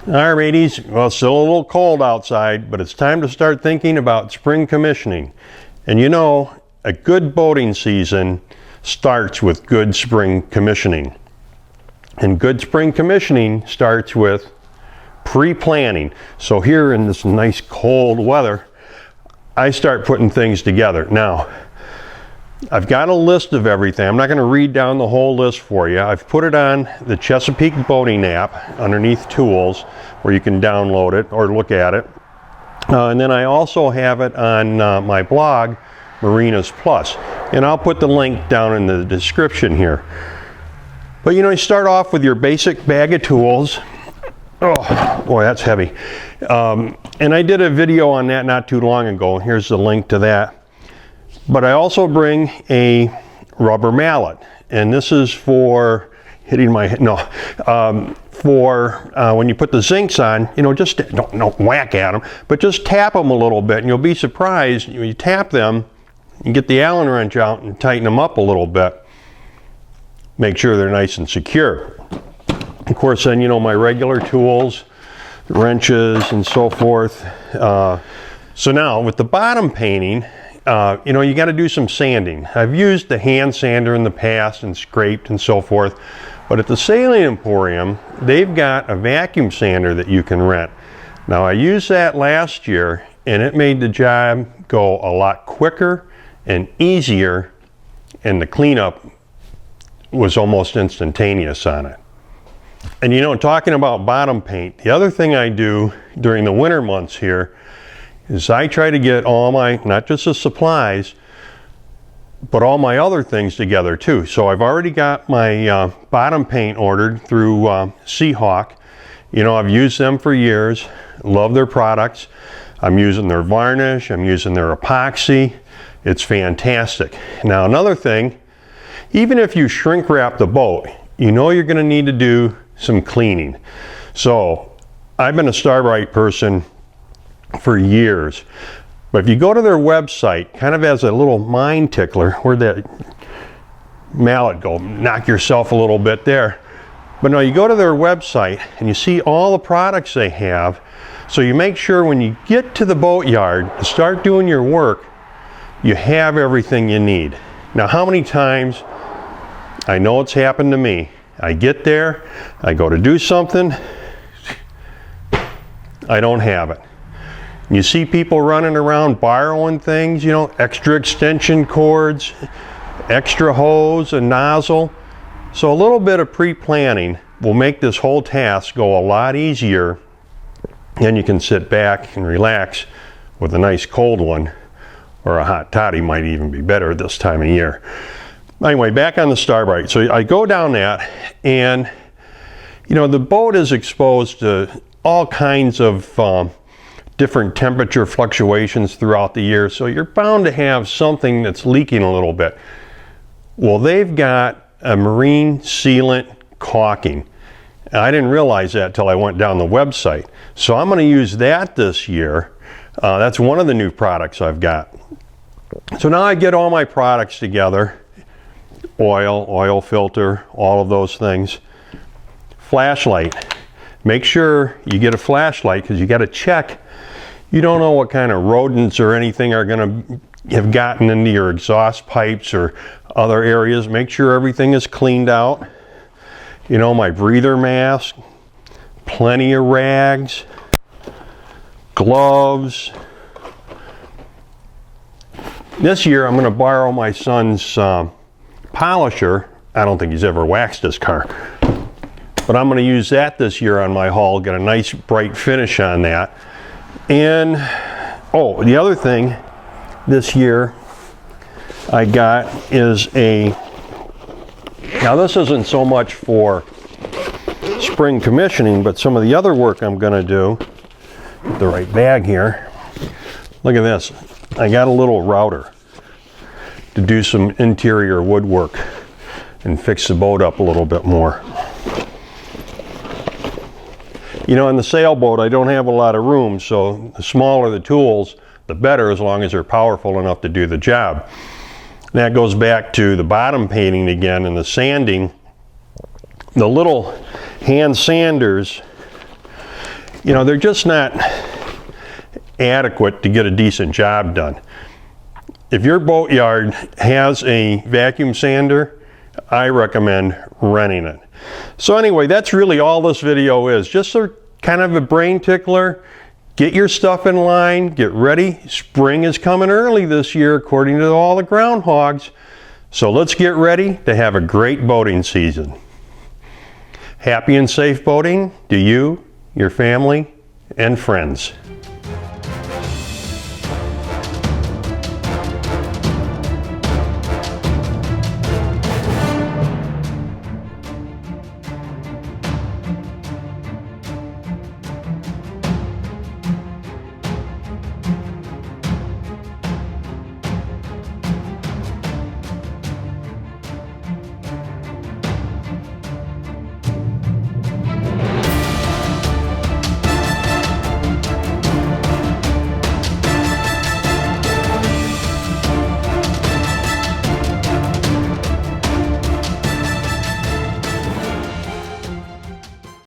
All right, mateys, well, it's still a little cold outside, but it's time to start thinking about spring commissioning. And you know, a good boating season starts with good spring commissioning. And good spring commissioning starts with pre-planning. So here in this nice cold weather, I start putting things together. Now, I've got a list of everything. I'm not going to read down the whole list for you. I've put it on the Chesapeake Boating app underneath Tools, where you can download it or look at it. And then I also have it on my blog, Marinas Plus. And I'll put the link down in the description here. But you know, you start off with your basic bag of tools. Oh, boy, that's heavy. And I did a video on that not too long ago. Here's the link to that. But I also bring a rubber mallet, and this is for hitting my head. No, for when you put the zincs on, you know, just don't whack at them, but just tap them a little bit, and you'll be surprised. You tap them, you get the Allen wrench out and tighten them up a little bit. Make sure they're nice and secure. Of course, then, you know, my regular tools, wrenches, and so forth. So now with the bottom painting, you know, you got to do some sanding. I've used the hand sander in the past and scraped and so forth, but at the Sailing Emporium, they've got a vacuum sander that you can rent. Now, I used that last year, and it made the job go a lot quicker and easier, and the cleanup was almost instantaneous on it. And you know, talking about bottom paint, the other thing I do during the winter months here is I try to get all my, not just the supplies, but all my other things together too. So I've already got my bottom paint ordered through Seahawk. You know, I've used them for years, love their products. I'm using their varnish, I'm using their epoxy. It's fantastic. Now another thing, even if you shrink wrap the boat, you know you're gonna need to do some cleaning. So I've been a Starbright person for years, but if you go to their website, kind of as a little mind tickler, where'd that mallet go? Knock yourself a little bit there. But no, you go to their website and you see all the products they have, so you make sure when you get to the boatyard to start doing your work, you have everything you need. Now, how many times, I know it's happened to me, I get there, I go to do something, I don't have it. You see people running around borrowing things, you know, extra extension cords, extra hose and nozzle. So a little bit of pre-planning will make this whole task go a lot easier. Then you can sit back and relax with a nice cold one, or a hot toddy might even be better this time of year. Anyway, back on the Starbright. So I go down that, and you know, the boat is exposed to all kinds of different temperature fluctuations throughout the year, so you're bound to have something that's leaking a little bit. Well, they've got a marine sealant caulking. I didn't realize that till I went down the website. So I'm going to use that this year. That's one of the new products I've got. So now I get all my products together. Oil filter, all of those things. Flashlight. Make sure you get a flashlight, because you got to check. You don't know what kind of rodents or anything are going to have gotten into your exhaust pipes or other areas. Make sure everything is cleaned out. You know, my breather mask, plenty of rags, gloves. This year I'm going to borrow my son's polisher. I don't think he's ever waxed his car, but I'm going to use that this year on my hull, get a nice bright finish on that. And oh, the other thing this year I got is now this isn't so much for spring commissioning, but some of the other work I'm going to do. Get the right bag here. Look at this. I got a little router to do some interior woodwork and fix the boat up a little bit more. You know, in the sailboat, I don't have a lot of room, so the smaller the tools, the better, as long as they're powerful enough to do the job. And that goes back to the bottom painting again and the sanding. The little hand sanders you know, they're just not adequate to get a decent job done. If your boatyard has a vacuum sander, I recommend renting it. So anyway, that's really all this video is. Just a kind of a brain tickler. Get your stuff in line, get ready. Spring is coming early this year according to all the groundhogs. So let's get ready to have a great boating season. Happy and safe boating to you, your family, and friends.